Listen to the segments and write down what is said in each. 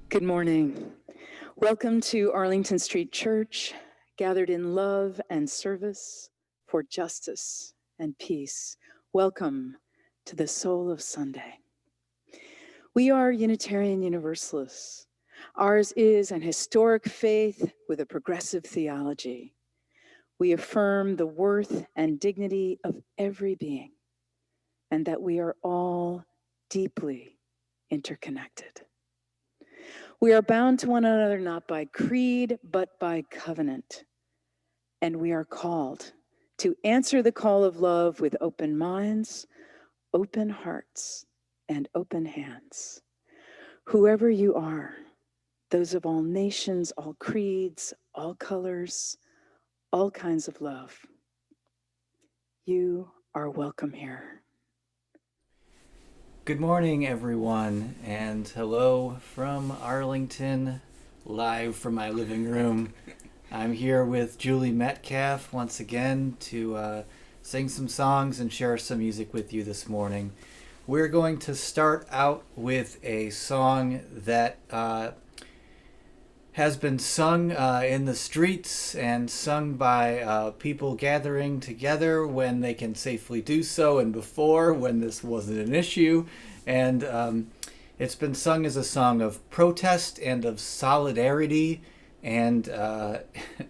Good morning. Welcome to Arlington Street Church, gathered in love and service for justice and peace. Welcome to the Soul of Sunday. We are Unitarian Universalists. Ours is an historic faith with a progressive theology. We affirm the worth and dignity of every being, and that we are all deeply interconnected. We are bound to one another not by creed, but by covenant. And we are called to answer the call of love with open minds, open hearts, and open hands. Whoever you are, those of all nations, all creeds, all colors, all kinds of love, you are welcome here. Good morning, everyone, and hello from Arlington, live from my living room. I'm here with Julie Metcalf once again to sing some songs and share some music with you this morning. We're going to start out with a song that has been sung in the streets and sung by people gathering together when they can safely do so, and before when this wasn't an issue. And it's been sung as a song of protest and of solidarity, and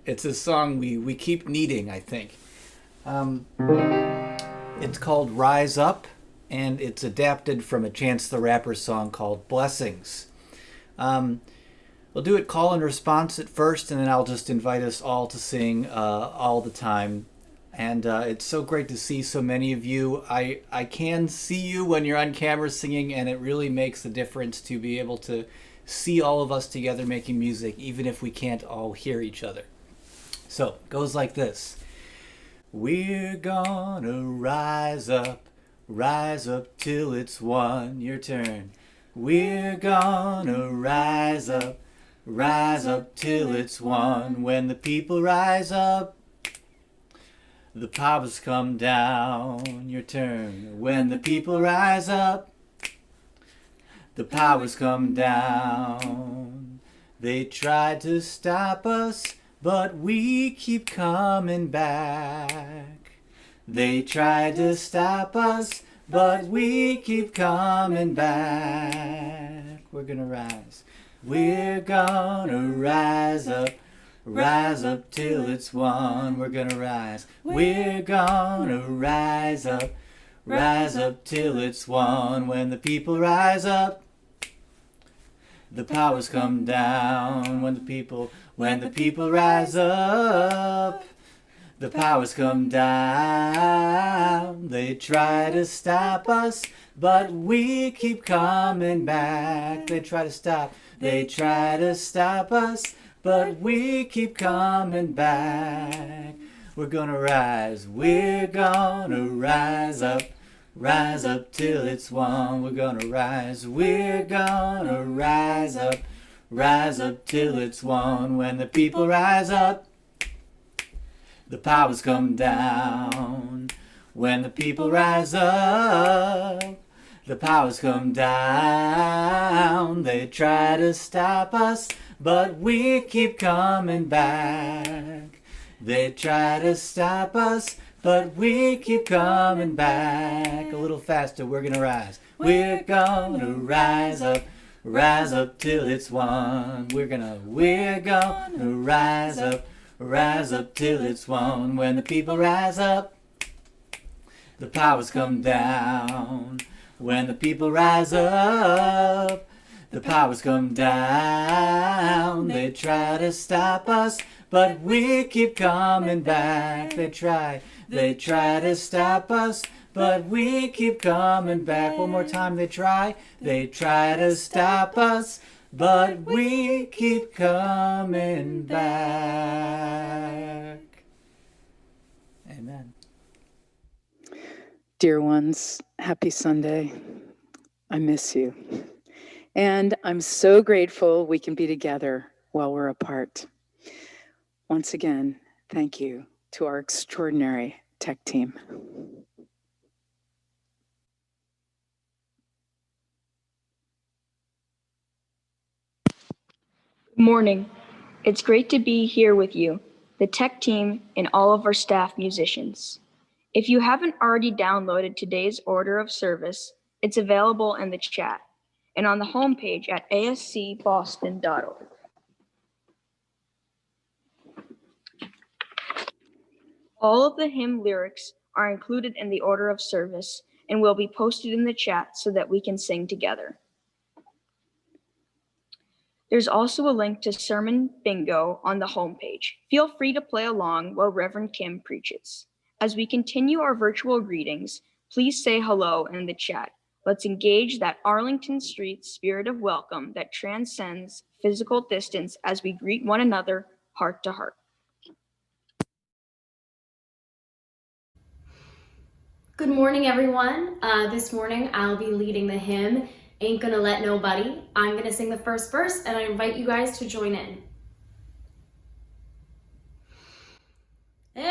it's a song we keep needing, I think. It's called Rise Up, and it's adapted from a Chance the Rapper song called Blessings. We'll do it call and response at first, and then I'll just invite us all to sing all the time. And it's so great to see so many of you. I can see you when you're on camera singing, and it really makes a difference to be able to see all of us together making music, even if we can't all hear each other. So it goes like this. We're gonna rise up till it's won. Your turn. We're gonna rise up till it's won. When the people rise up, the powers come down. Your turn. When the people rise up, the powers come down. They tried to stop us, but we keep coming back. They tried to stop us, but we keep coming back. We're gonna rise. We're gonna rise up till it's won. We're gonna rise. We're gonna rise up till it's won. When the people rise up, the powers come down. When the people rise up, the powers come down. They try to stop us, but we keep coming back. They try to stop us, but we keep coming back. We're gonna rise. We're gonna rise up till it's won. We're gonna rise. We're gonna rise up till it's won. When the people rise up, the powers come down. When the people rise up, the powers come down. They try to stop us, but we keep coming back. They try to stop us, but we keep coming back. A little faster, we're gonna rise. We're gonna rise up till it's won. We're gonna rise up till it's won. When the people rise up, the powers come down. When the people rise up, the powers come down. They try to stop us, but we keep coming back. They try to stop us, but we keep coming back. One more time, they try to stop us, but we keep coming back. Amen. Dear ones, happy Sunday. I miss you. And I'm so grateful we can be together while we're apart. Once again, thank you to our extraordinary tech team. Good morning. It's great to be here with you, the tech team, and all of our staff musicians. If you haven't already downloaded today's order of service, it's available in the chat and on the homepage at ascboston.org. All of the hymn lyrics are included in the order of service and will be posted in the chat so that we can sing together. There's also a link to Sermon Bingo on the homepage. Feel free to play along while Reverend Kim preaches. As we continue our virtual greetings, please say hello in the chat. Let's engage that Arlington Street spirit of welcome that transcends physical distance as we greet one another heart to heart. Good morning, everyone. This morning I'll be leading the hymn, Ain't Gonna Let Nobody. I'm gonna sing the first verse and I invite you guys to join in. Ain't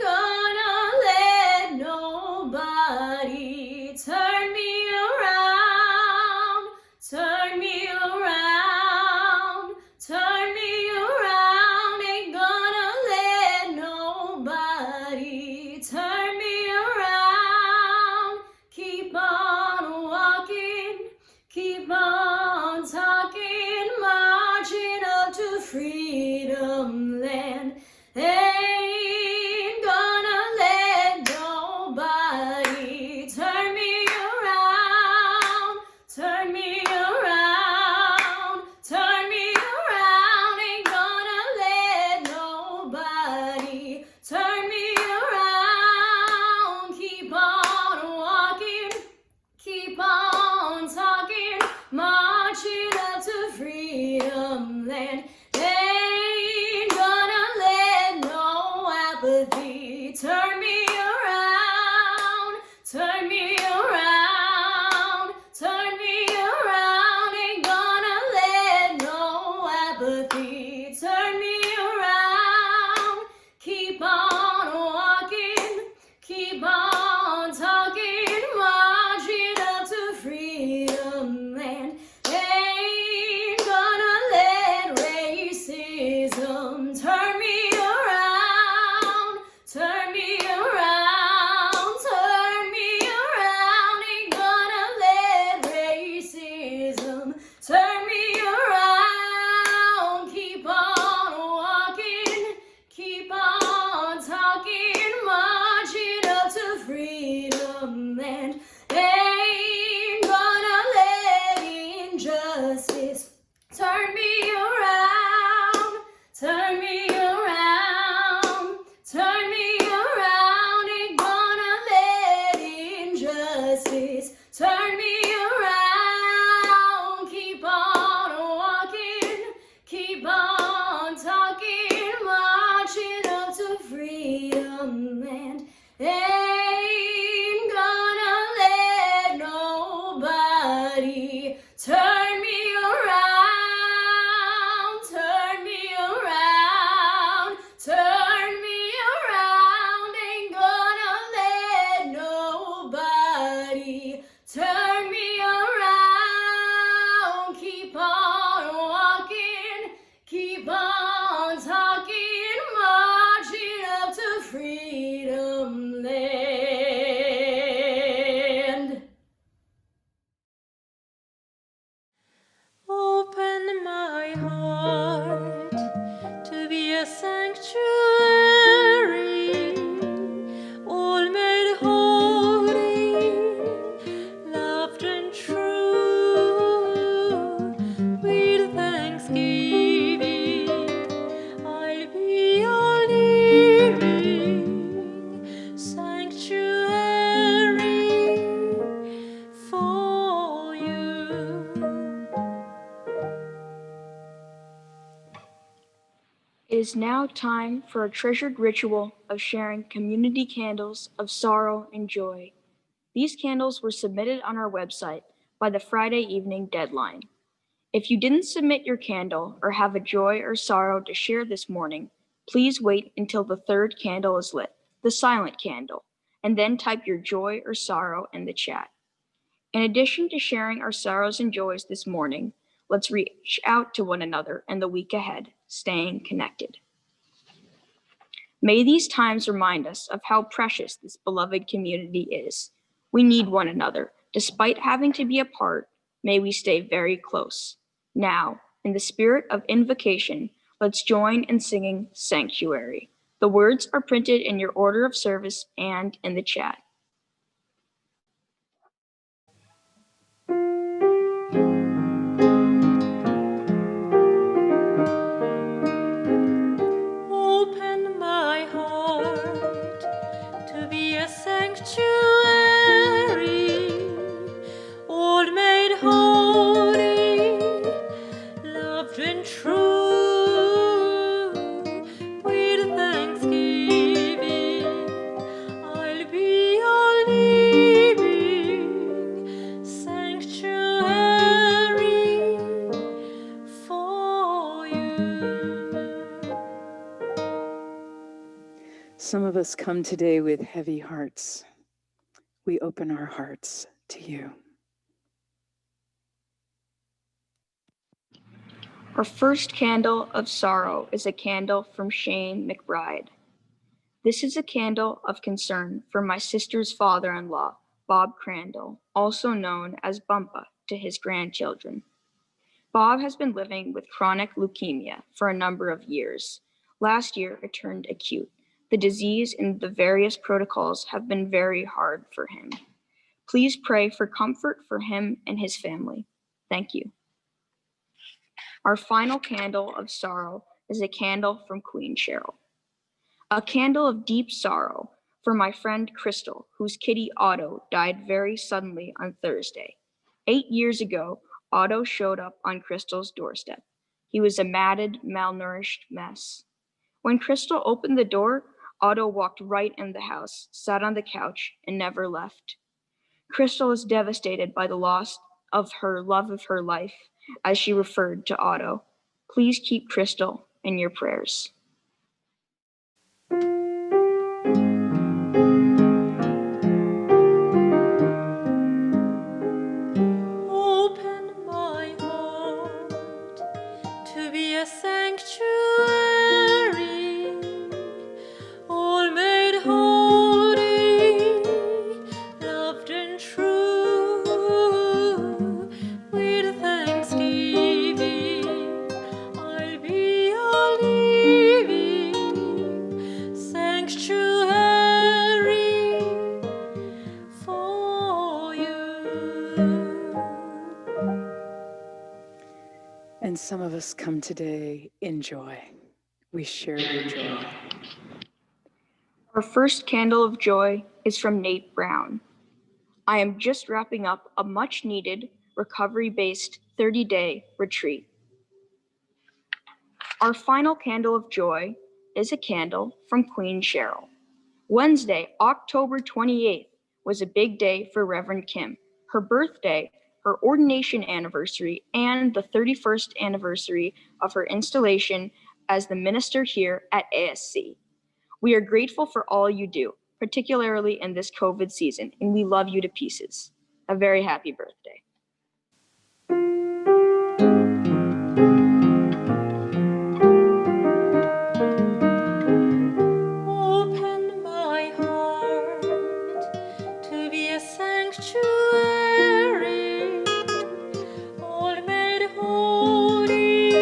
gonna let nobody turn me around, turn me around, turn me around. Ain't gonna let nobody turn me around. Keep on walking, keep on talking, marching up to freedom land. Ain't gonna let nobody turn me around, turn me around, turn me around. Ain't gonna let nobody turn me around. Keep on walking, keep on talking, marching up to freedom land. Ain't gonna let no apathy turn me around, turn me around, turn me around. Ain't gonna let no apathy turn me around. Keep on walking, keep on talking, marching up to freedom land. Ain't gonna let racism turn me around, turn me around, turn me around. Ain't gonna let racism turn me around. Keep on walking, keep on talking, marching up to freedom land. Ain't gonna let injustice turn me around, turn me around, turn me around. Ain't gonna let injustice turn me around. Keep on walking, keep on talking, marching up to freedom land. Ain't gonna let nobody turn me around, turn me around, turn me around. Ain't gonna let nobody turn me around. Keep on walking, keep on talking, marching up to freedom land. Open my heart to be a sanctuary, all made holy, loved and true. With thanksgiving, I'll be your living sanctuary for you. It is now time for a treasured ritual of sharing community candles of sorrow and joy. These candles were submitted on our website by the Friday evening deadline. If you didn't submit your candle or have a joy or sorrow to share this morning, please wait until the third candle is lit, the silent candle, and then type your joy or sorrow in the chat. In addition to sharing our sorrows and joys this morning, let's reach out to one another in the week ahead, staying connected. May these times remind us of how precious this beloved community is. We need one another. Despite having to be apart, may we stay very close. Now, in the spirit of invocation, let's join in singing Sanctuary. The words are printed in your order of service and in the chat. Open my heart to be a sanctuary, all made holy, loved and true. With thanksgiving, I'll be a living sanctuary for you. Some of us come today with heavy hearts. We open our hearts to you. Our first candle of sorrow is a candle from Shane McBride. This is a candle of concern for my sister's father-in-law, Bob Crandall, also known as Bumpa to his grandchildren. Bob has been living with chronic leukemia for a number of years. Last year, it turned acute. The disease and the various protocols have been very hard for him. Please pray for comfort for him and his family. Thank you. Our final candle of sorrow is a candle from Queen Cheryl. A candle of deep sorrow for my friend Crystal, whose kitty Otto died very suddenly on Thursday. 8 years ago, Otto showed up on Crystal's doorstep. He was a matted, malnourished mess. When Crystal opened the door, Otto walked right in the house, sat on the couch, and never left. Crystal is devastated by the loss of her love of her life, as she referred to Otto. Please keep Crystal in your prayers. Open my heart to be a sanctuary, all made holy, loved and true. With thanksgiving, I'll be a living sanctuary for you. And some of us come today in joy. We share your joy. Our first candle of joy is from Nate Brown. I am just wrapping up a much-needed recovery-based 30-day retreat. Our final candle of joy is a candle from Queen Cheryl. Wednesday, October 28th, was a big day for Reverend Kim. Her birthday, her ordination anniversary, and the 31st anniversary of her installation as the minister here at ASC. We are grateful for all you do, particularly in this COVID season, and we love you to pieces. A very happy birthday. Open my heart to be a sanctuary, all made holy,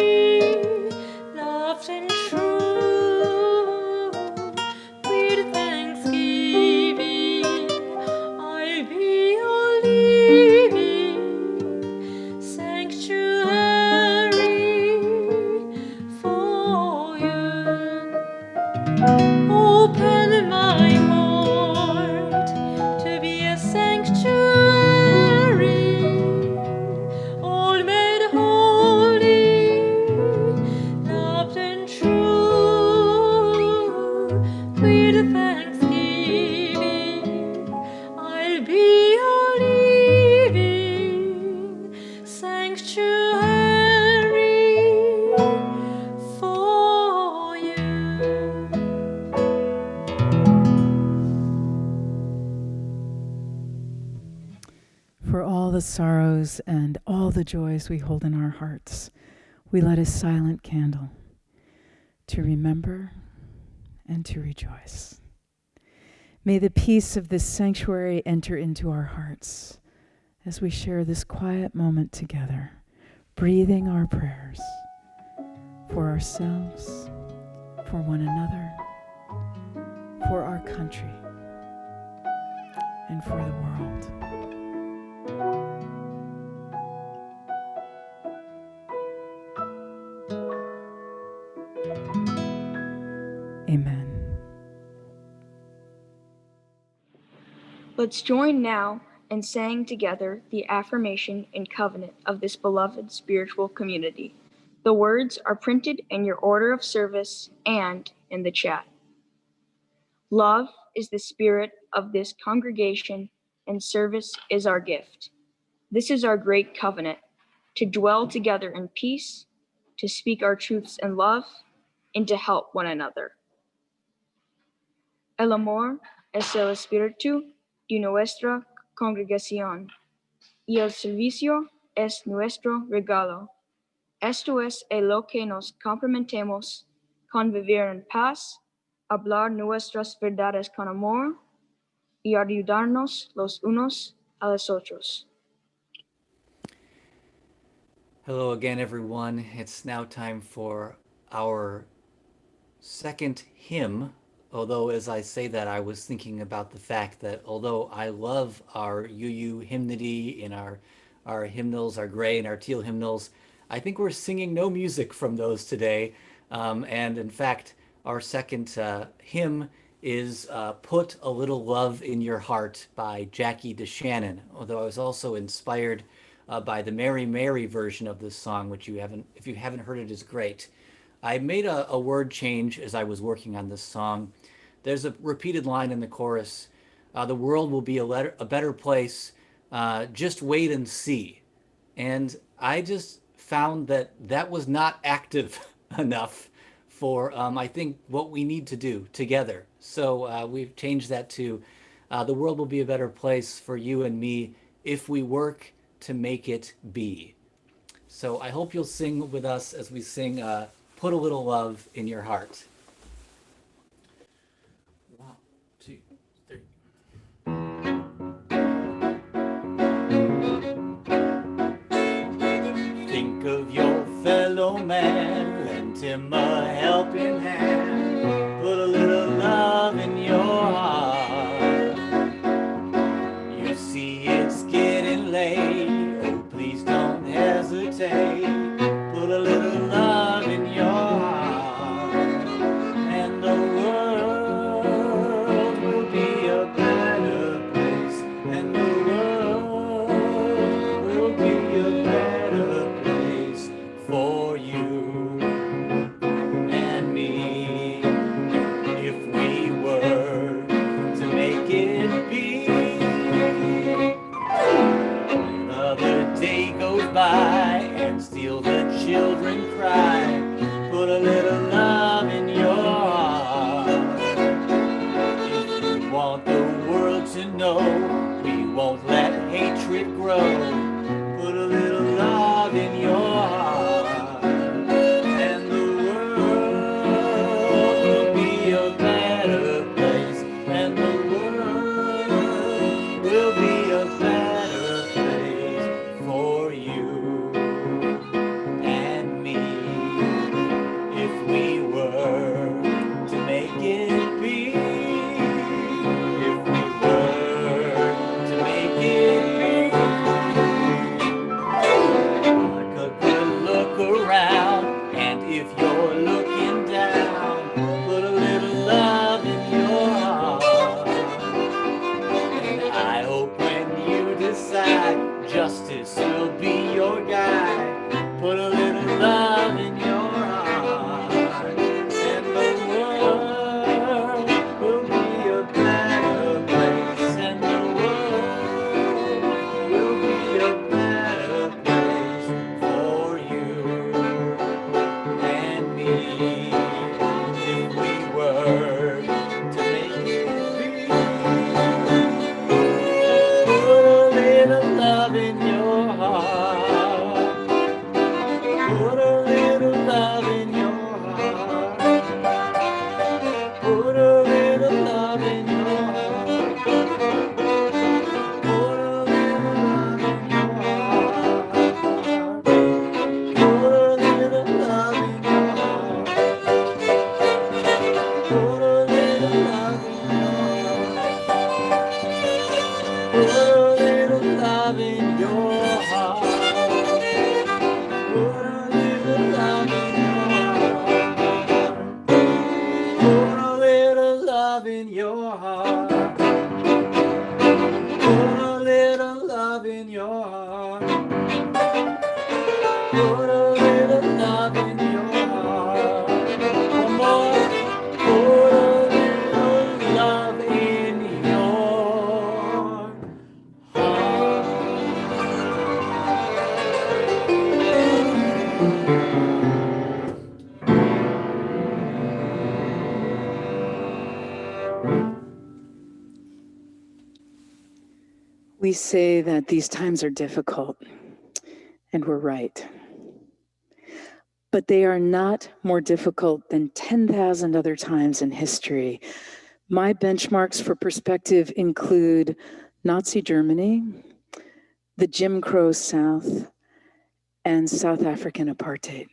loved and true. With thanksgiving, I'll be a living sanctuary the sorrows and all the joys we hold in our hearts, we light a silent candle to remember and to rejoice. May the peace of this sanctuary enter into our hearts as we share this quiet moment together, breathing our prayers for ourselves, for one another, for our country, and for the world. Amen. Let's join now in saying together the affirmation and covenant of this beloved spiritual community. The words are printed in your order of service and in the chat. Love is the spirit of this congregation, and service is our gift. This is our great covenant, to dwell together in peace, to speak our truths in love, and to help one another. El amor es el espíritu de nuestra congregación, y el servicio es nuestro regalo. Esto es lo que nos comprometemos, convivir en paz, hablar nuestras verdades con amor, y ayudarnos los unos a los otros. Hello again, everyone. It's now time for our second hymn. Although, as I say that, I was thinking about the fact that although I love our UU hymnody and our hymnals, our gray and our teal hymnals, I think we're singing no music from those today. And in fact, our second hymn is Put a Little Love in Your Heart by Jackie DeShannon, although I was also inspired by the Mary Mary version of this song, which if you haven't heard it, is great. I made a word change as I was working on this song. There's a repeated line in the chorus, the world will be a better place, just wait and see. And I just found that that was not active enough for, I think, what we need to do together. So we've changed that to, the world will be a better place for you and me if we work to make it be. So I hope you'll sing with us as we sing Put a Little Love in Your Heart. 1, 2, 3. Think of your fellow man, lend him a helping hand, put a little love in your heart. You see it's getting late, oh please don't hesitate, put a little love in your heart, and the world will be a better place, and the world will be a better place for you and me, if we were to make it be. Another day goes by and still the children cry, put a little love in your heart. If you want the world to know we won't let hatred grow, put a little love in your heart, and the world will be a better place, and the world will be a better place for you and me, if we were to make it be, if we were to make it be. Take a good look around, and if you're looking down, put a little love in your heart. And I hope when you decide justice will be your guide, put a little love in your heart, and the world will be a better place, and the world will be a better place for you and me, if we were to make it be. Put a little love in your Put a little love in your heart. One more. Put a little love in your heart. We say that these times are difficult, and we're right. But they are not more difficult than 10,000 other times in history. My benchmarks for perspective include Nazi Germany, the Jim Crow South, and South African apartheid.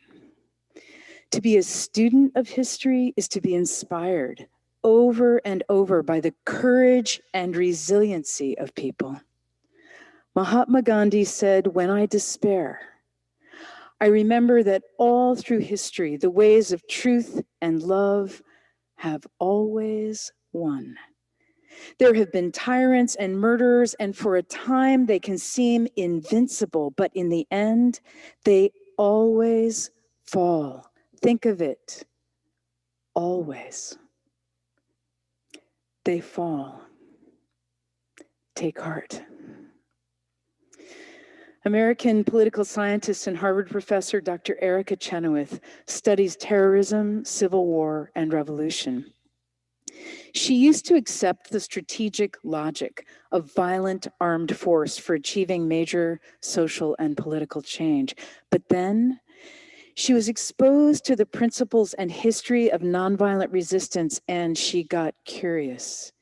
To be a student of history is to be inspired over and over by the courage and resiliency of people. Mahatma Gandhi said, "When I despair, I remember that all through history, the ways of truth and love have always won. There have been tyrants and murderers, and for a time they can seem invincible, but in the end, they always fall." Think of it, always. They fall. Take heart. American political scientist and Harvard professor Dr. Erica Chenoweth studies terrorism, civil war, and revolution. She used to accept the strategic logic of violent armed force for achieving major social and political change. But then she was exposed to the principles and history of nonviolent resistance, and she got curious.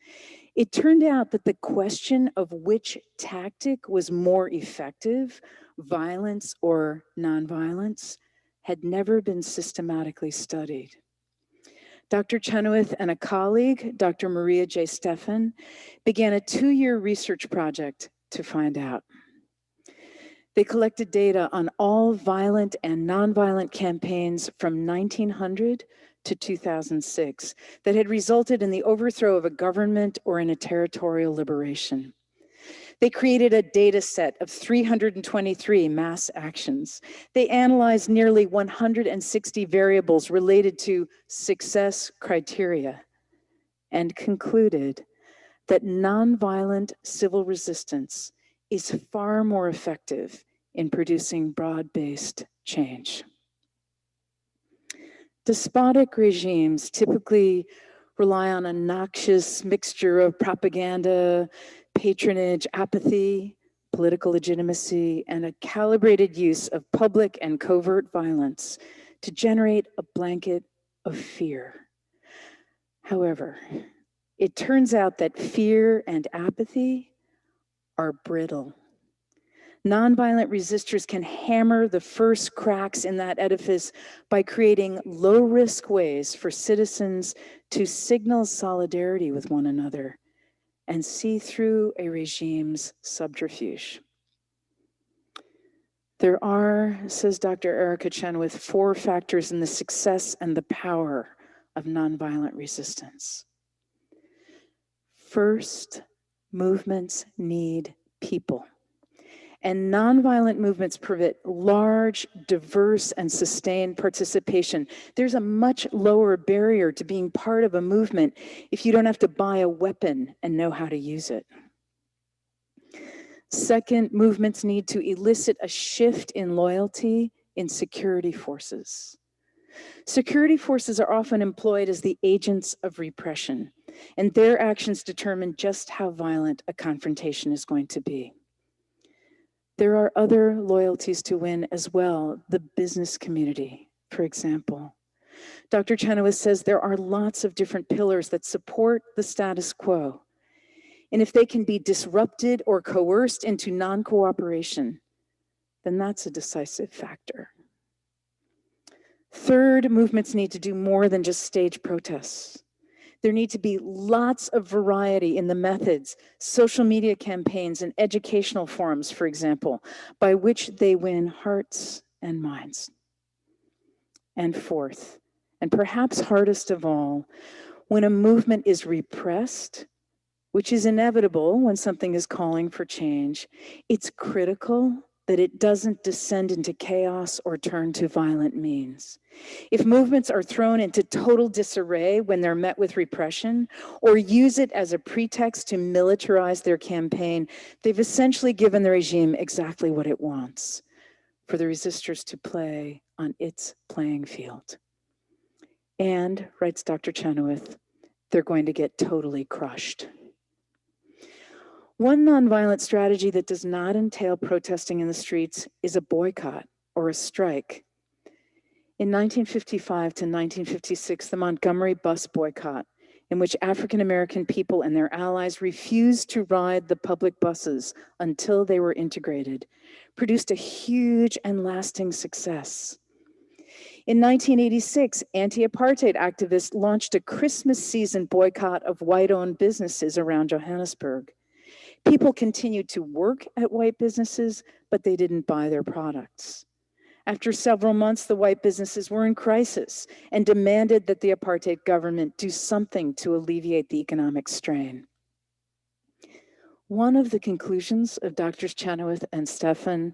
It turned out that the question of which tactic was more effective, violence or nonviolence, had never been systematically studied. Dr. Chenoweth and a colleague, Dr. Maria J. Stephan, began a 2-year research project to find out. They collected data on all violent and nonviolent campaigns from 1900 to 2006 that had resulted in the overthrow of a government or in a territorial liberation. They created a data set of 323 mass actions. They analyzed nearly 160 variables related to success criteria and concluded that nonviolent civil resistance is far more effective in producing broad-based change. Despotic regimes typically rely on a noxious mixture of propaganda, patronage, apathy, political legitimacy, and a calibrated use of public and covert violence to generate a blanket of fear. However, it turns out that fear and apathy are brittle. Nonviolent resistors can hammer the first cracks in that edifice by creating low-risk ways for citizens to signal solidarity with one another and see through a regime's subterfuge. There are, says Dr. Erica Chenoweth, 4 factors in the success and the power of nonviolent resistance. First, movements need people. And nonviolent movements permit large, diverse, and sustained participation. There's a much lower barrier to being part of a movement if you don't have to buy a weapon and know how to use it. Second, movements need to elicit a shift in loyalty in security forces. Security forces are often employed as the agents of repression, and their actions determine just how violent a confrontation is going to be. There are other loyalties to win as well, the business community, for example. Dr. Chenoweth says there are lots of different pillars that support the status quo. And if they can be disrupted or coerced into non-cooperation, then that's a decisive factor. Third, movements need to do more than just stage protests. There need to be lots of variety in the methods, social media campaigns, and educational forums, for example, by which they win hearts and minds. And fourth, and perhaps hardest of all, when a movement is repressed, which is inevitable when something is calling for change, it's critical that it doesn't descend into chaos or turn to violent means. If movements are thrown into total disarray when they're met with repression, or use it as a pretext to militarize their campaign, they've essentially given the regime exactly what it wants, for the resistors to play on its playing field. And, writes Dr. Chenoweth, they're going to get totally crushed. One nonviolent strategy that does not entail protesting in the streets is a boycott or a strike. In 1955 to 1956, the Montgomery bus boycott, in which African American people and their allies refused to ride the public buses until they were integrated, produced a huge and lasting success. In 1986, anti-apartheid activists launched a Christmas season boycott of white-owned businesses around Johannesburg. People continued to work at white businesses, but they didn't buy their products. After several months, the white businesses were in crisis and demanded that the apartheid government do something to alleviate the economic strain. One of the conclusions of Drs. Chenoweth and Stephan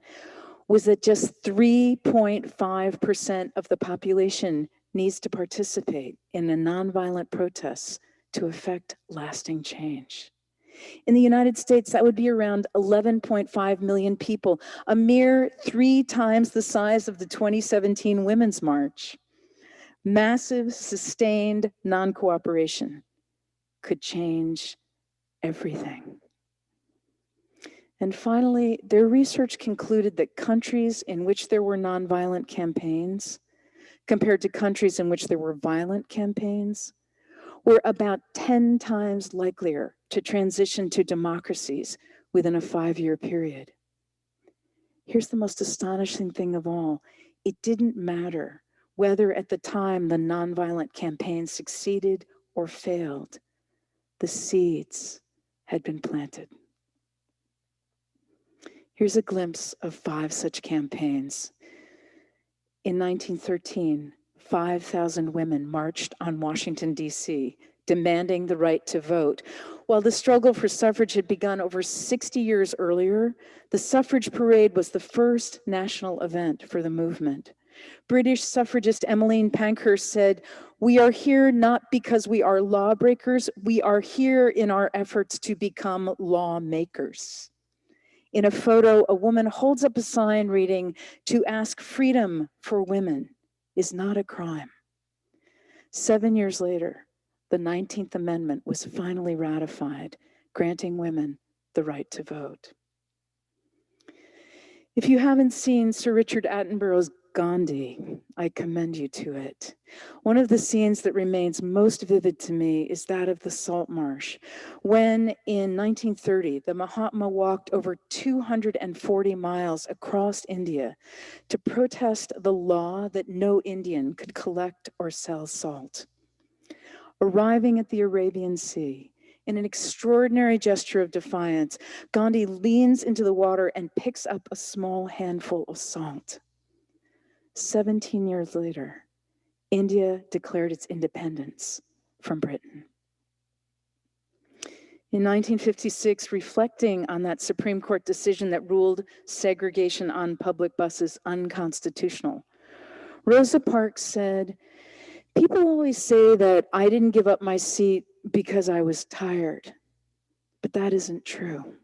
was that just 3.5% of the population needs to participate in a nonviolent protest to effect lasting change. In the United States, that would be around 11.5 million people, a mere 3 times the size of the 2017 Women's March. Massive, sustained non-cooperation could change everything. And finally, their research concluded that countries in which there were nonviolent campaigns, compared to countries in which there were violent campaigns, were about 10 times likelier to transition to democracies within a 5-year period. Here's the most astonishing thing of all. It didn't matter whether at the time the nonviolent campaign succeeded or failed. The seeds had been planted. Here's a glimpse of 5 such campaigns. In 1913, 5,000 women marched on Washington, D.C., demanding the right to vote. While the struggle for suffrage had begun over 60 years earlier, the suffrage parade was the first national event for the movement. British suffragist Emmeline Pankhurst said, "We are here not because we are lawbreakers, we are here in our efforts to become lawmakers." In a photo, a woman holds up a sign reading, "To ask freedom for women is not a crime." 7 years later, the 19th Amendment was finally ratified, granting women the right to vote. If you haven't seen Sir Richard Attenborough's Gandhi, I commend you to it. One of the scenes that remains most vivid to me is that of the salt marsh, when in 1930, the Mahatma walked over 240 miles across India to protest the law that no Indian could collect or sell salt. Arriving at the Arabian Sea, in an extraordinary gesture of defiance, Gandhi leans into the water and picks up a small handful of salt. 17 years later, India declared its independence from Britain. In 1956, reflecting on that Supreme Court decision that ruled segregation on public buses unconstitutional, Rosa Parks said, "People always say that I didn't give up my seat because I was tired, but that isn't true.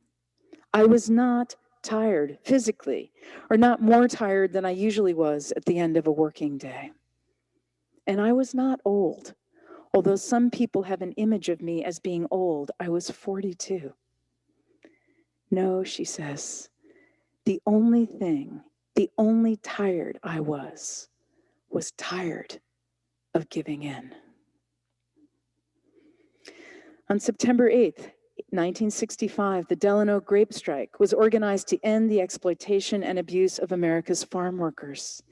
I was not tired physically, or not more tired than I usually was at the end of a working day. And I was not old. Although some people have an image of me as being old, I was 42. No," she says, the only tired I was tired of giving in." On September 8th, 1965, the Delano grape strike was organized to end the exploitation and abuse of America's farm workers.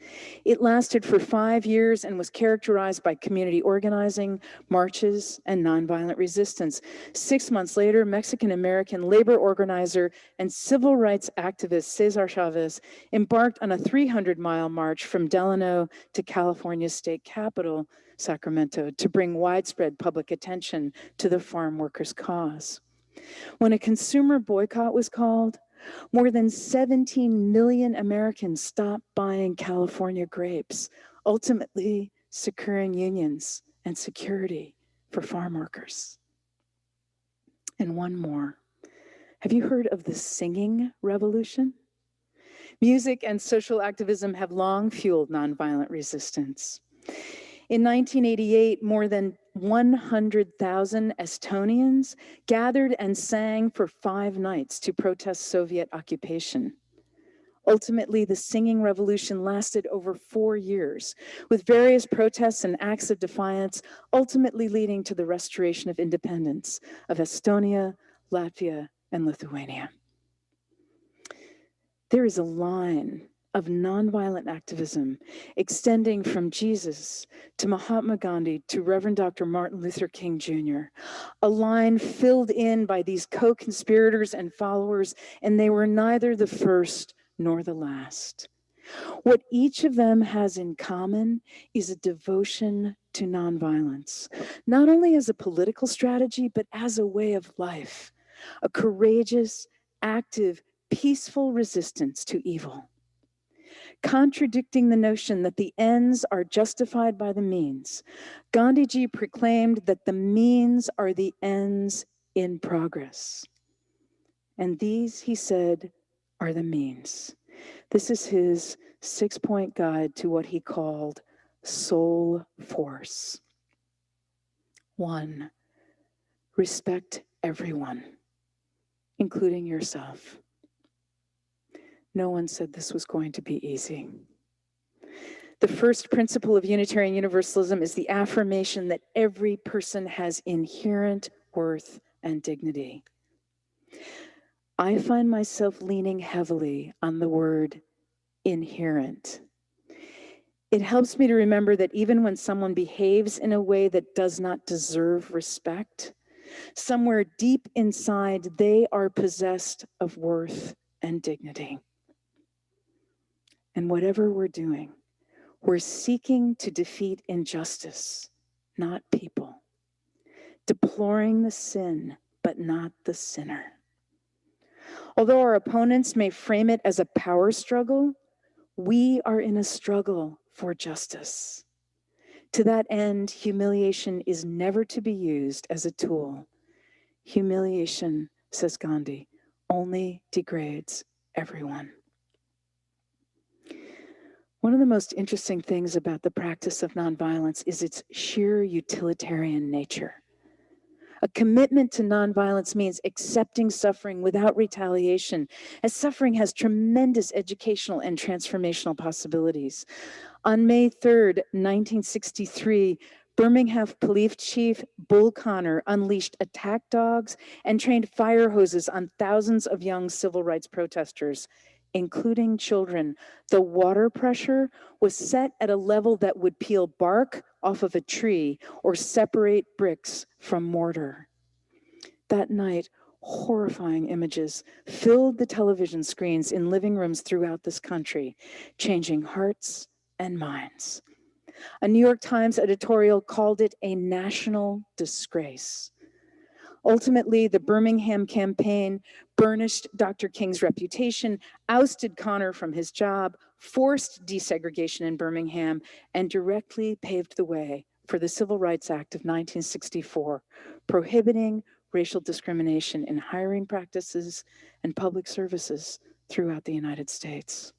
It lasted for 5 years and was characterized by community organizing, marches, and nonviolent resistance. 6 months later, Mexican-American labor organizer and civil rights activist Cesar Chavez embarked on a 300-mile march from Delano to California's state capital, Sacramento, to bring widespread public attention to the farm workers' cause. When a consumer boycott was called, More than 17 million Americans stopped buying California grapes, ultimately securing unions and security for farm workers. And one more. Have you heard of the singing revolution? Music and social activism have long fueled nonviolent resistance. In 1988, more than 100,000 Estonians gathered and sang for 5 nights to protest Soviet occupation. Ultimately, the singing revolution lasted over 4 years, with various protests and acts of defiance ultimately leading to the restoration of independence of Estonia, Latvia, and Lithuania. There is a line of nonviolent activism extending from Jesus to Mahatma Gandhi to Reverend Dr. Martin Luther King Jr., a line filled in by these co-conspirators and followers, and they were neither the first nor the last. What each of them has in common is a devotion to nonviolence, not only as a political strategy, but as a way of life, a courageous, active, peaceful resistance to evil. Contradicting the notion that the ends are justified by the means, Gandhiji proclaimed that the means are the ends in progress. And these, he said, are the means. This is his 6-point guide to what he called soul force. 1, respect everyone, including yourself. No one said this was going to be easy. The first principle of Unitarian Universalism is the affirmation that every person has inherent worth and dignity. I find myself leaning heavily on the word inherent. It helps me to remember that even when someone behaves in a way that does not deserve respect, somewhere deep inside, they are possessed of worth and dignity. And whatever we're doing, we're seeking to defeat injustice, not people. Deploring the sin, but not the sinner. Although our opponents may frame it as a power struggle, we are in a struggle for justice. To that end, humiliation is never to be used as a tool. Humiliation, says Gandhi, only degrades everyone. One of the most interesting things about the practice of nonviolence is its sheer utilitarian nature. A commitment to nonviolence means accepting suffering without retaliation, as suffering has tremendous educational and transformational possibilities. On May 3rd, 1963, Birmingham Police Chief Bull Connor unleashed attack dogs and trained fire hoses on thousands of young civil rights protesters, including children. The water pressure was set at a level that would peel bark off of a tree or separate bricks from mortar. That night, horrifying images filled the television screens in living rooms throughout this country, changing hearts and minds. A New York Times editorial called it a national disgrace. Ultimately, the Birmingham campaign burnished Dr. King's reputation, ousted Connor from his job, forced desegregation in Birmingham, and directly paved the way for the Civil Rights Act of 1964, prohibiting racial discrimination in hiring practices and public services throughout the United States.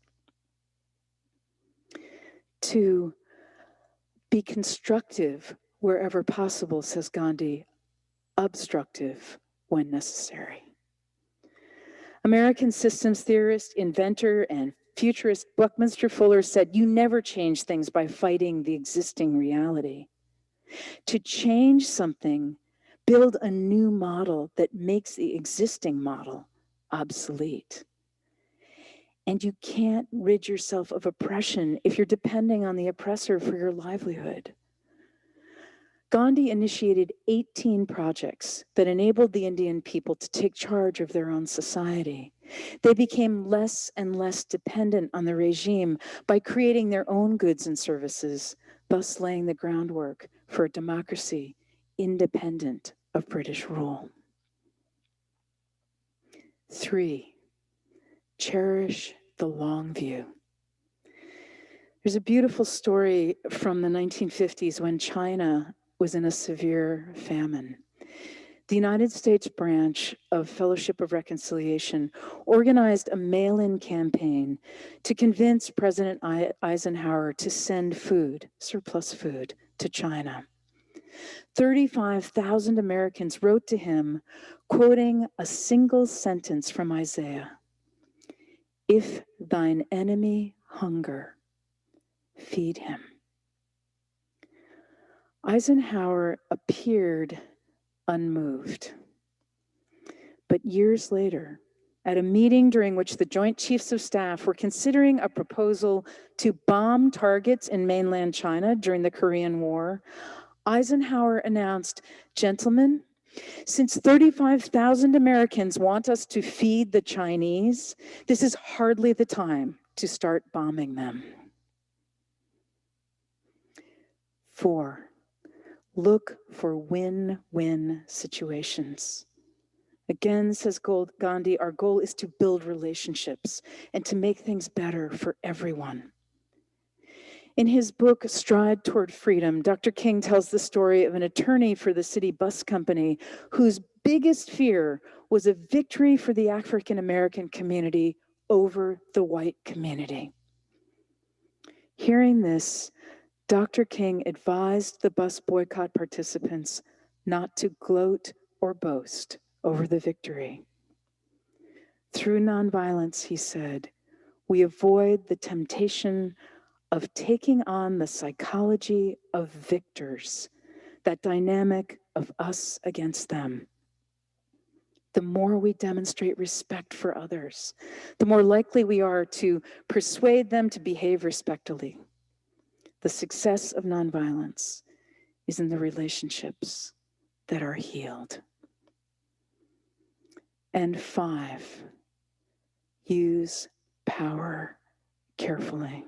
2, be constructive wherever possible, says Gandhi, obstructive when necessary. American systems theorist, inventor, and futurist Buckminster Fuller said, "You never change things by fighting the existing reality. To change something, build a new model that makes the existing model obsolete." And you can't rid yourself of oppression if you're depending on the oppressor for your livelihood. Gandhi initiated 18 projects that enabled the Indian people to take charge of their own society. They became less and less dependent on the regime by creating their own goods and services, thus laying the groundwork for a democracy independent of British rule. 3, cherish the long view. There's a beautiful story from the 1950s when China was in a severe famine. The United States branch of Fellowship of Reconciliation organized a mail-in campaign to convince President Eisenhower to send food, surplus food, to China. 35,000 Americans wrote to him, quoting a single sentence from Isaiah: "If thine enemy hunger, feed him." Eisenhower appeared unmoved. But years later, at a meeting during which the Joint Chiefs of Staff were considering a proposal to bomb targets in mainland China during the Korean War, Eisenhower announced, "Gentlemen, since 35,000 Americans want us to feed the Chinese, this is hardly the time to start bombing them." 4, look for win-win situations. Again, says Gandhi, our goal is to build relationships and to make things better for everyone. In his book, Stride Toward Freedom, Dr. King tells the story of an attorney for the city bus company whose biggest fear was a victory for the African American community over the white community. Hearing this, Dr. King advised the bus boycott participants not to gloat or boast over the victory. Through nonviolence, he said, we avoid the temptation of taking on the psychology of victors, that dynamic of us against them. The more we demonstrate respect for others, the more likely we are to persuade them to behave respectfully. The success of nonviolence is in the relationships that are healed. And 5, use power carefully.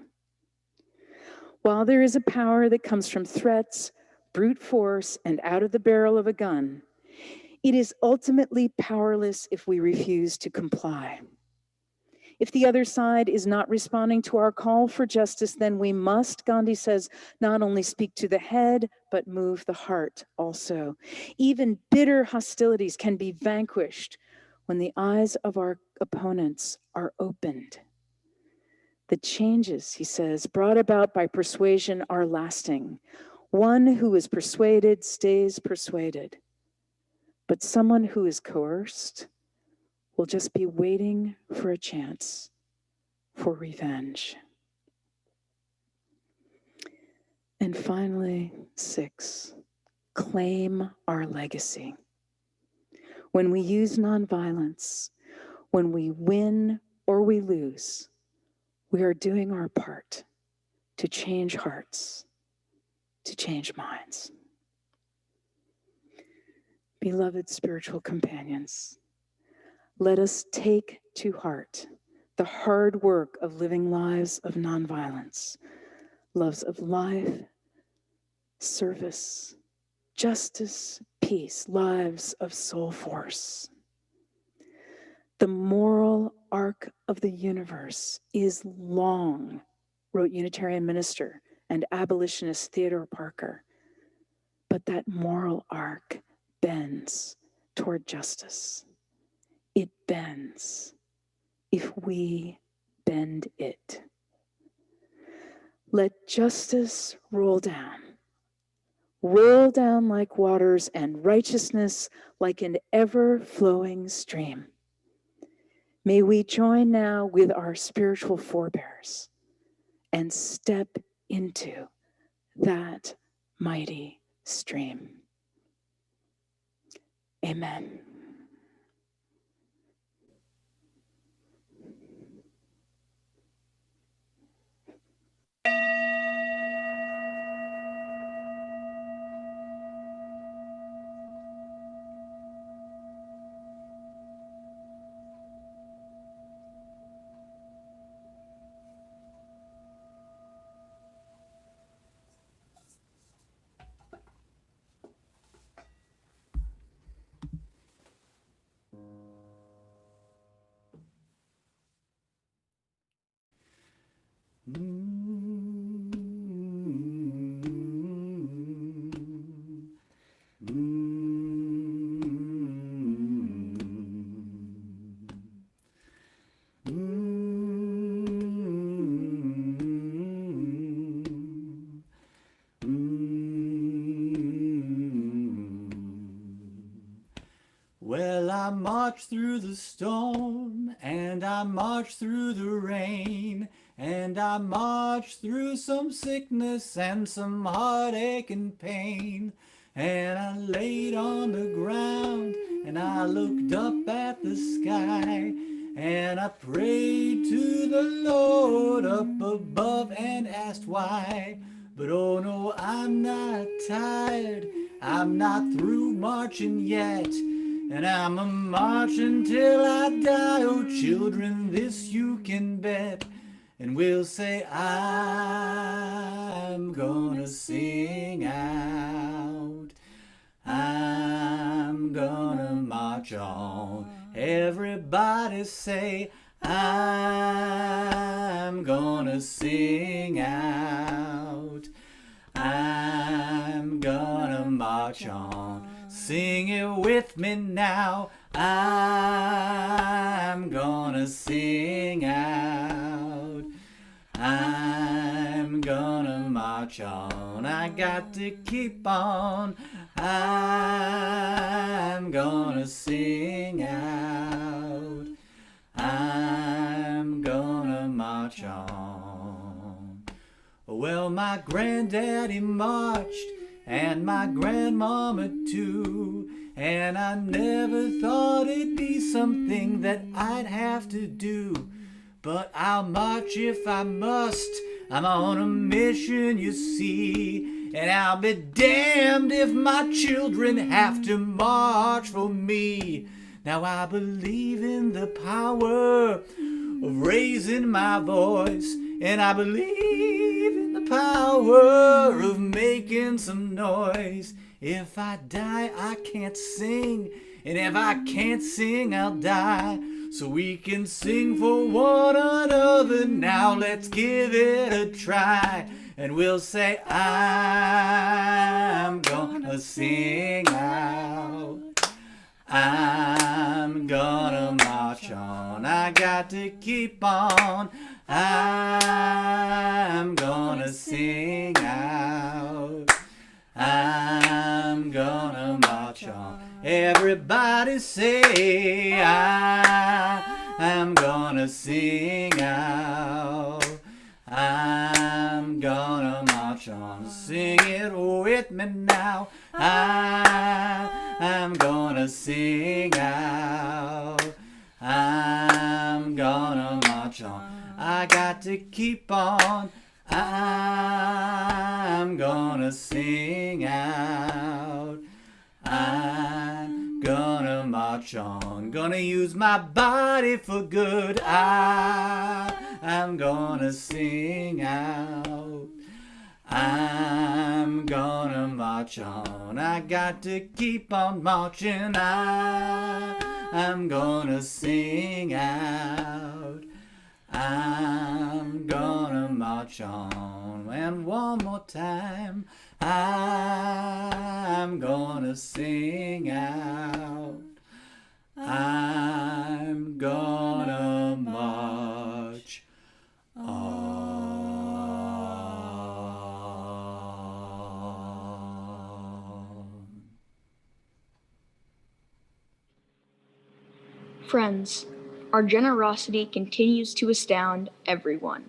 While there is a power that comes from threats, brute force, and out of the barrel of a gun, it is ultimately powerless if we refuse to comply. If the other side is not responding to our call for justice, then we must, Gandhi says, not only speak to the head, but move the heart also. Even bitter hostilities can be vanquished when the eyes of our opponents are opened. The changes, he says, brought about by persuasion are lasting. One who is persuaded stays persuaded. But someone who is coerced will just be waiting for a chance for revenge. And finally, 6, claim our legacy. When we use nonviolence, when we win or we lose, we are doing our part to change hearts, to change minds. Beloved spiritual companions, let us take to heart the hard work of living lives of nonviolence, loves of life, service, justice, peace, lives of soul force. The moral arc of the universe is long, wrote Unitarian minister and abolitionist Theodore Parker, but that moral arc bends toward justice. It bends if we bend it. Let justice roll down like waters, and righteousness like an ever-flowing stream. May we join now with our spiritual forebears and step into that mighty stream. Amen. Well, I marched through the storm, and I marched through the rain, and I marched through some sickness and some heartache and pain. And I laid on the ground, and I looked up at the sky, and I prayed to the Lord up above and asked why. But oh no, I'm not tired, I'm not through marching yet. And I'm a marching till I die, oh children, this you can bet. And we'll say, I'm gonna sing out, I'm gonna march on. Everybody say, I'm gonna sing out, I'm gonna march on. Sing it with me now. I'm gonna sing out, I'm gonna march on. I got to keep on. I'm gonna sing out, I'm gonna march on. Well, my granddaddy marched, and my grandmama too, and I never thought it'd be something that I'd have to do. But I'll march if I must, I'm on a mission, you see, and I'll be damned if my children have to march for me. Now I believe in the power of raising my voice, and I believe in the power of making some noise. If I die, I can't sing, and if I can't sing, I'll die. So we can sing for one another now, let's give it a try. And we'll say, I'm gonna sing out, I'm gonna march on. I got to keep on. I'm gonna sing out, I'm gonna march on. Everybody say, I'm gonna sing out, I'm gonna march on. Sing it with me now. I'm gonna sing out, I'm gonna march on. I got to keep on. I'm gonna sing out, I'm gonna march on. Gonna use my body for good. I'm gonna sing out, I'm gonna march on. I got to keep on marching. I'm gonna sing out, I'm gonna march on. And one more time, I'm gonna sing out, I'm gonna march on. Friends, our generosity continues to astound everyone.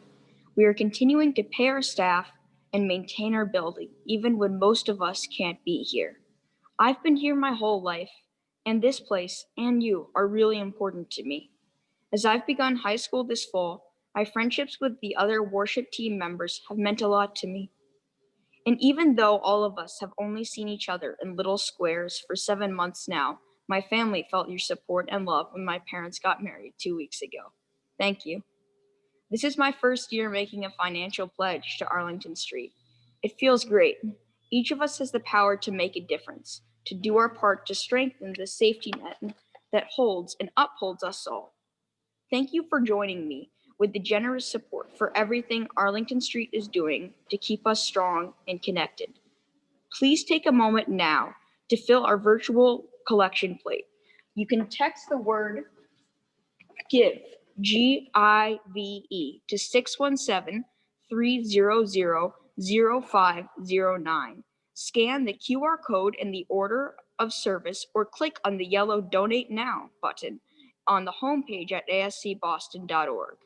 We are continuing to pay our staff and maintain our building, even when most of us can't be here. I've been here my whole life, and this place and you are really important to me. As I've begun high school this fall, my friendships with the other worship team members have meant a lot to me. And even though all of us have only seen each other in little squares for 7 months now, my family felt your support and love when my parents got married 2 weeks ago. Thank you. This is my first year making a financial pledge to Arlington Street. It feels great. Each of us has the power to make a difference, to do our part to strengthen the safety net that holds and upholds us all. Thank you for joining me with the generous support for everything Arlington Street is doing to keep us strong and connected. Please take a moment now to fill our virtual collection plate. You can text the word GIVE, GIVE, to 617-300-0509. Scan the QR code in the order of service or click on the yellow Donate Now button on the homepage at ascboston.org.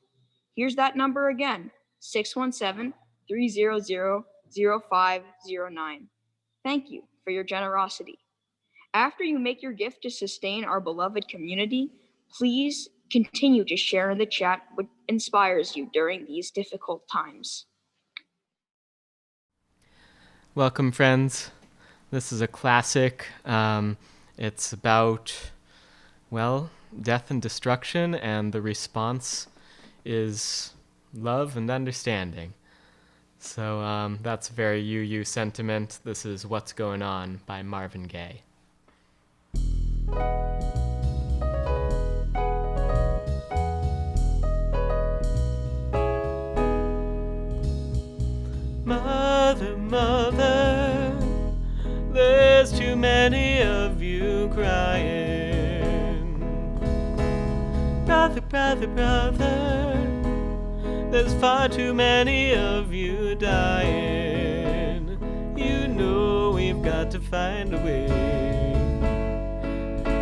Here's that number again, 617-300-0509. Thank you for your generosity. After you make your gift to sustain our beloved community, please continue to share in the chat what inspires you during these difficult times. Welcome, friends. This is a classic. It's about, well, death and destruction, and the response is love and understanding. So that's a very UU sentiment. This is What's Going On by Marvin Gaye. Mother, mother, there's too many of you crying. Brother, brother, brother, there's far too many of you dying. You know we've got to find a way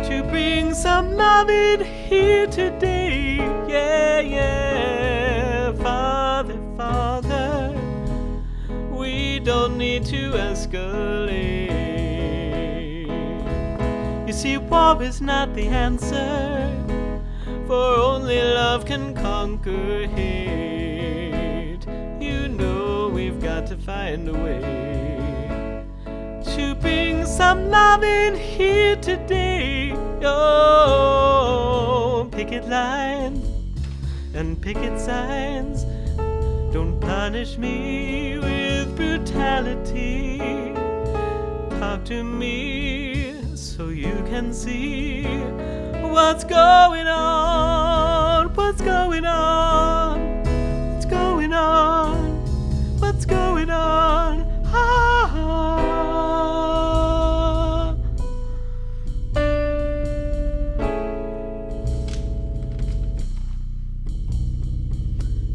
to bring some love in here today. Yeah, yeah. Father, Father, we don't need to escalate. You see, war is not the answer, for only love can conquer hate. You know we've got to find a way to bring some love in here today. Oh, picket lines and picket signs don't punish me with brutality. Talk to me so you can see what's going on, what's going on, what's going on, what's going on.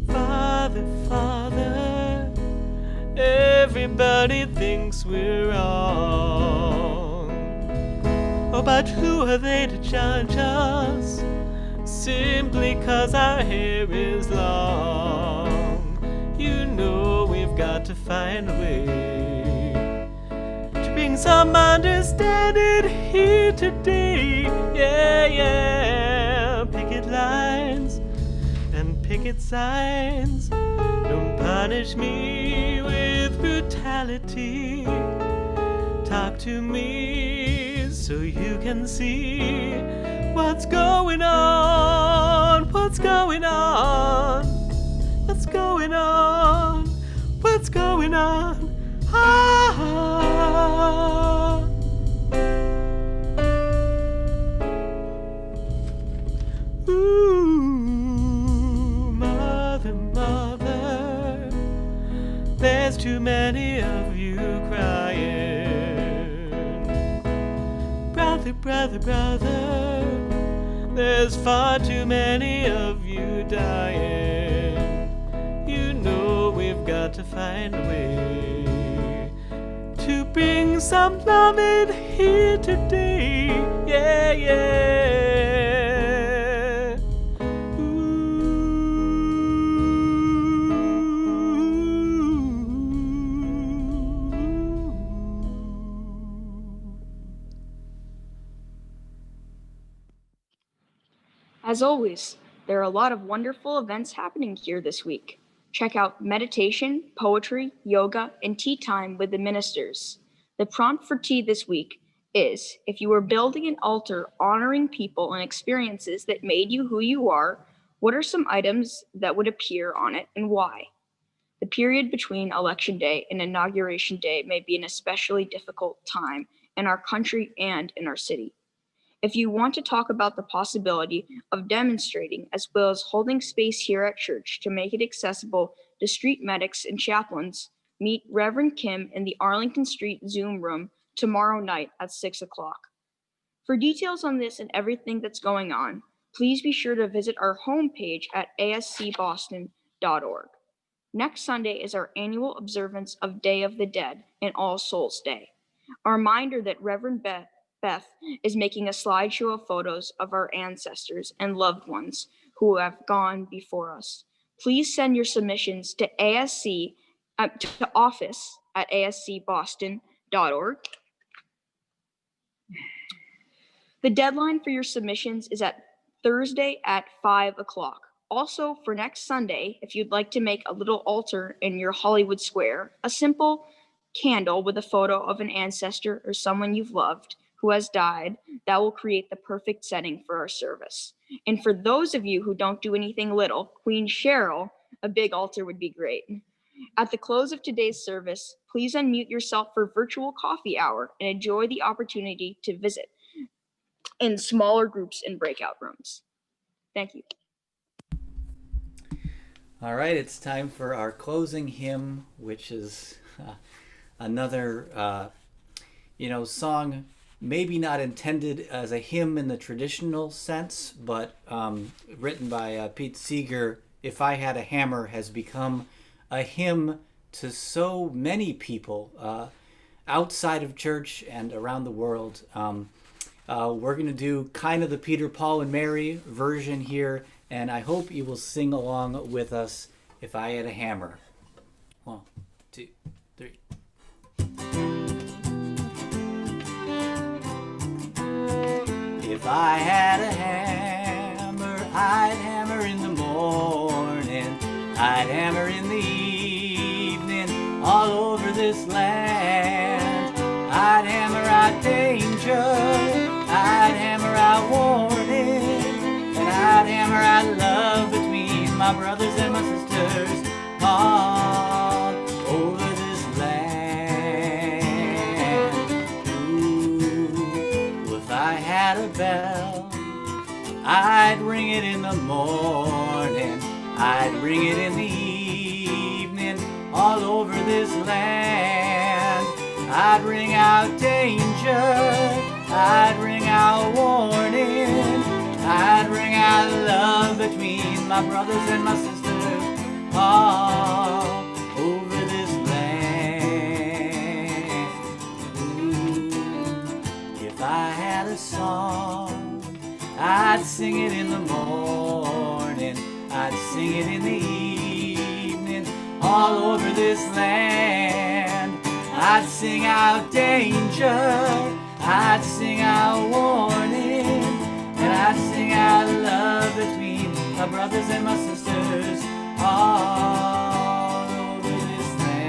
Father, Father, everybody thinks we're wrong. Oh, but who are they to judge us simply 'cause our hair is long? You know we've got to find a way to bring some understanding here today. Yeah, yeah. Picket lines and picket signs don't punish me with brutality. Talk to me so you can see what's going on, what's going on, what's going on, what's going on. Ooh, mother, mother, there's too many of you crying. Brother, brother, brother, there's far too many of you dying. You know we've got to find a way to bring some love in here today. Yeah, yeah. As always, there are a lot of wonderful events happening here this week. Check out meditation, poetry, yoga, and tea time with the ministers. The prompt for tea this week is, if you were building an altar honoring people and experiences that made you who you are, what are some items that would appear on it and why? The period between Election Day and Inauguration Day may be an especially difficult time in our country and in our city. If you want to talk about the possibility of demonstrating as well as holding space here at church to make it accessible to street medics and chaplains, meet Reverend Kim in the Arlington Street Zoom room tomorrow night at 6 o'clock. For details on this and everything that's going on, please be sure to visit our homepage at ascboston.org. Next Sunday is our annual observance of Day of the Dead and All Souls Day. A reminder that Reverend Beth is making a slideshow of photos of our ancestors and loved ones who have gone before us. Please send your submissions to office@ascboston.org. The deadline for your submissions is at Thursday at 5 o'clock. Also, for next Sunday, if you'd like to make a little altar in your Hollywood Square, a simple candle with a photo of an ancestor or someone you've loved who has died, that will create the perfect setting for our service. And for those of you who don't do anything little, Queen Cheryl, a big altar would be great. At the close of today's service, please unmute yourself for virtual coffee hour and enjoy the opportunity to visit in smaller groups in breakout rooms. Thank you. All right, it's time for our closing hymn, which is another, song maybe not intended as a hymn in the traditional sense, but written by Pete Seeger. If I Had a Hammer has become a hymn to so many people outside of church and around the world. We're going to do kind of the Peter, Paul, and Mary version here, and I hope you will sing along with us, If I Had a Hammer. 1, 2, 3. If I had a hammer, I'd hammer in the morning, I'd hammer in the evening, all over this land. I'd hammer out danger, I'd hammer out warning, and I'd hammer out love between my brothers and my sisters all over this land. Ooh, if I had a bell, I'd ring it in the morning, I'd ring it in the evening, all over this land. I'd ring out danger, I'd ring out warning, I'd ring out love between my brothers and my sisters all over this land. Ooh, if I had a song, I'd sing it in the morning, I'd sing it in the evening, all over this land. I'd sing out danger, I'd sing out warning, and I'd sing out love between my brothers and my sisters all over this land.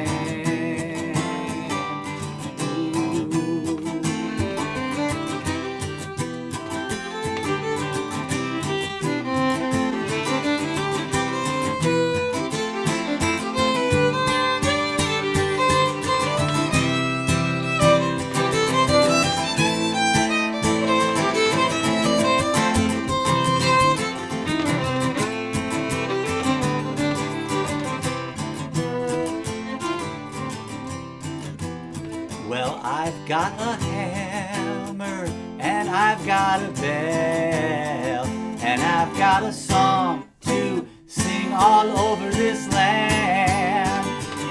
Well, I've got a hammer, and I've got a bell, and I've got a song to sing all over this land.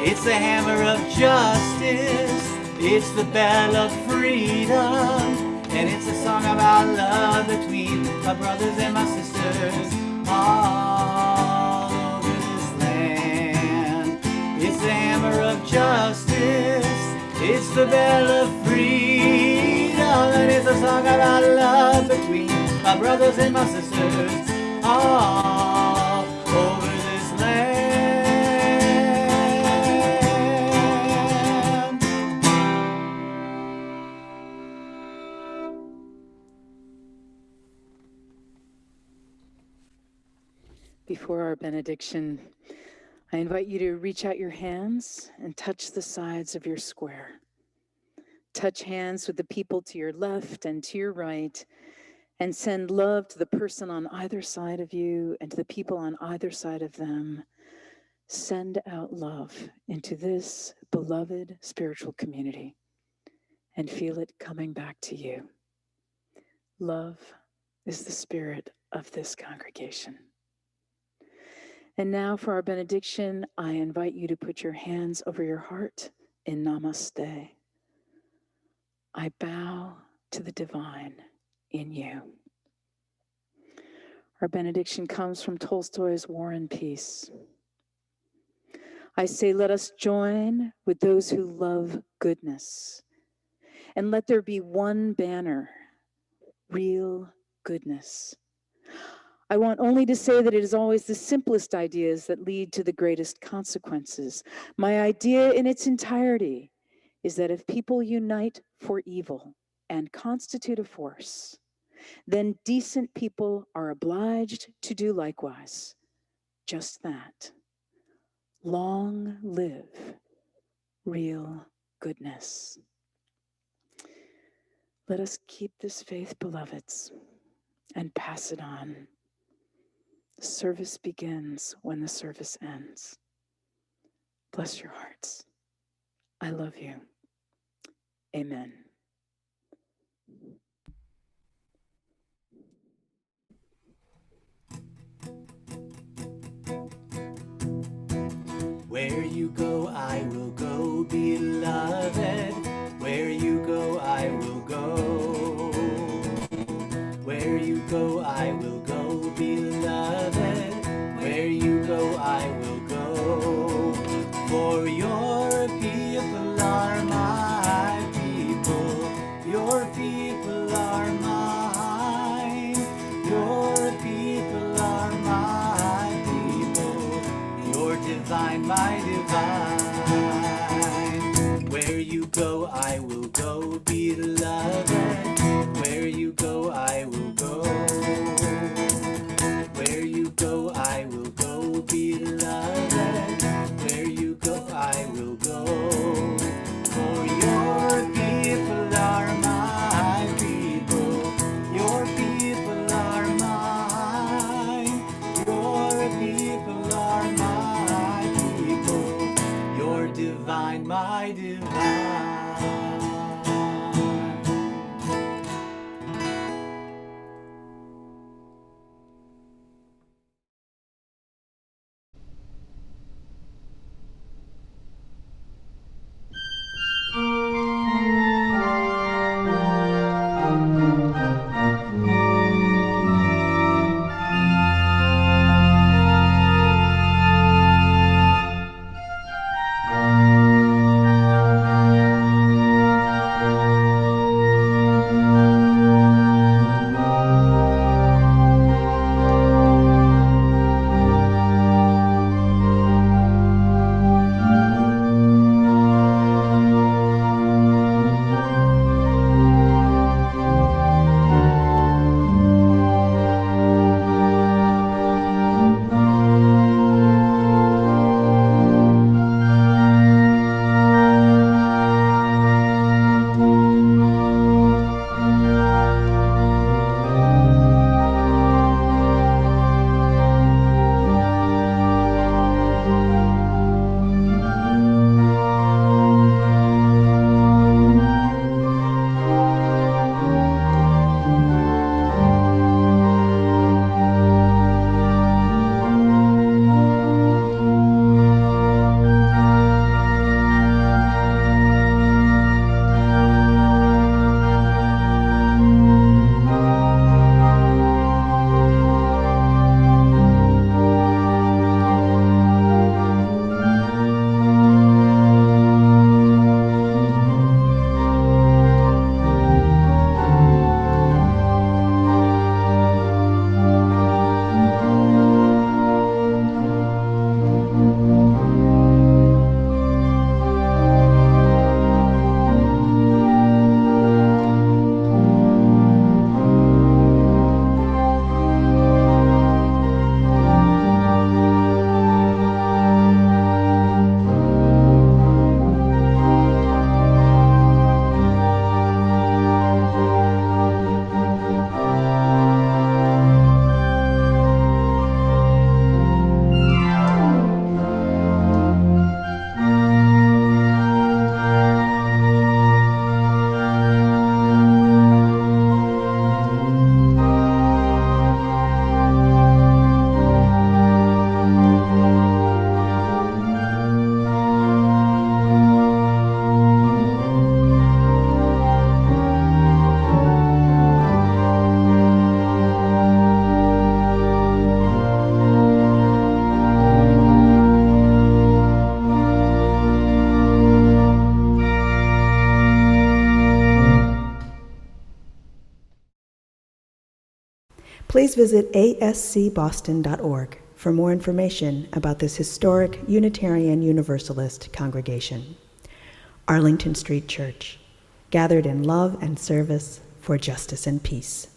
It's the hammer of justice, it's the bell of freedom, and it's a song about love between my brothers and my sisters all over this land. It's the hammer of justice, it's the bell of freedom, and it's a song about love between my brothers and my sisters all over this land. Before our benediction, I invite you to reach out your hands and touch the sides of your square. Touch hands with the people to your left and to your right, and send love to the person on either side of you and to the people on either side of them. Send out love into this beloved spiritual community and feel it coming back to you. Love is the spirit of this congregation. And now for our benediction, I invite you to put your hands over your heart in Namaste. I bow to the divine in you. Our benediction comes from Tolstoy's War and Peace. I say, let us join with those who love goodness, and let there be one banner, real goodness. I want only to say that it is always the simplest ideas that lead to the greatest consequences. My idea in its entirety is that if people unite for evil and constitute a force, then decent people are obliged to do likewise. Just that. Long live real goodness. Let us keep this faith, beloveds, and pass it on. The service begins when the service ends. Bless your hearts. I love you. Amen. Where you go, I will go, beloved. Where you go, I will go. Where you go, I will go, beloved. Where you go, I will go. For your people are my people. Your people are mine. Your people are my people. Your divine, my divine. Where you go, I will go, beloved. Where you go, I will go. Where you go, I will go, beloved. Where you go, I will go. For your people are my people. Your people are mine. Your people are my people. Your divine, my divine. Please visit ascboston.org for more information about this historic Unitarian Universalist congregation. Arlington Street Church, gathered in love and service for justice and peace.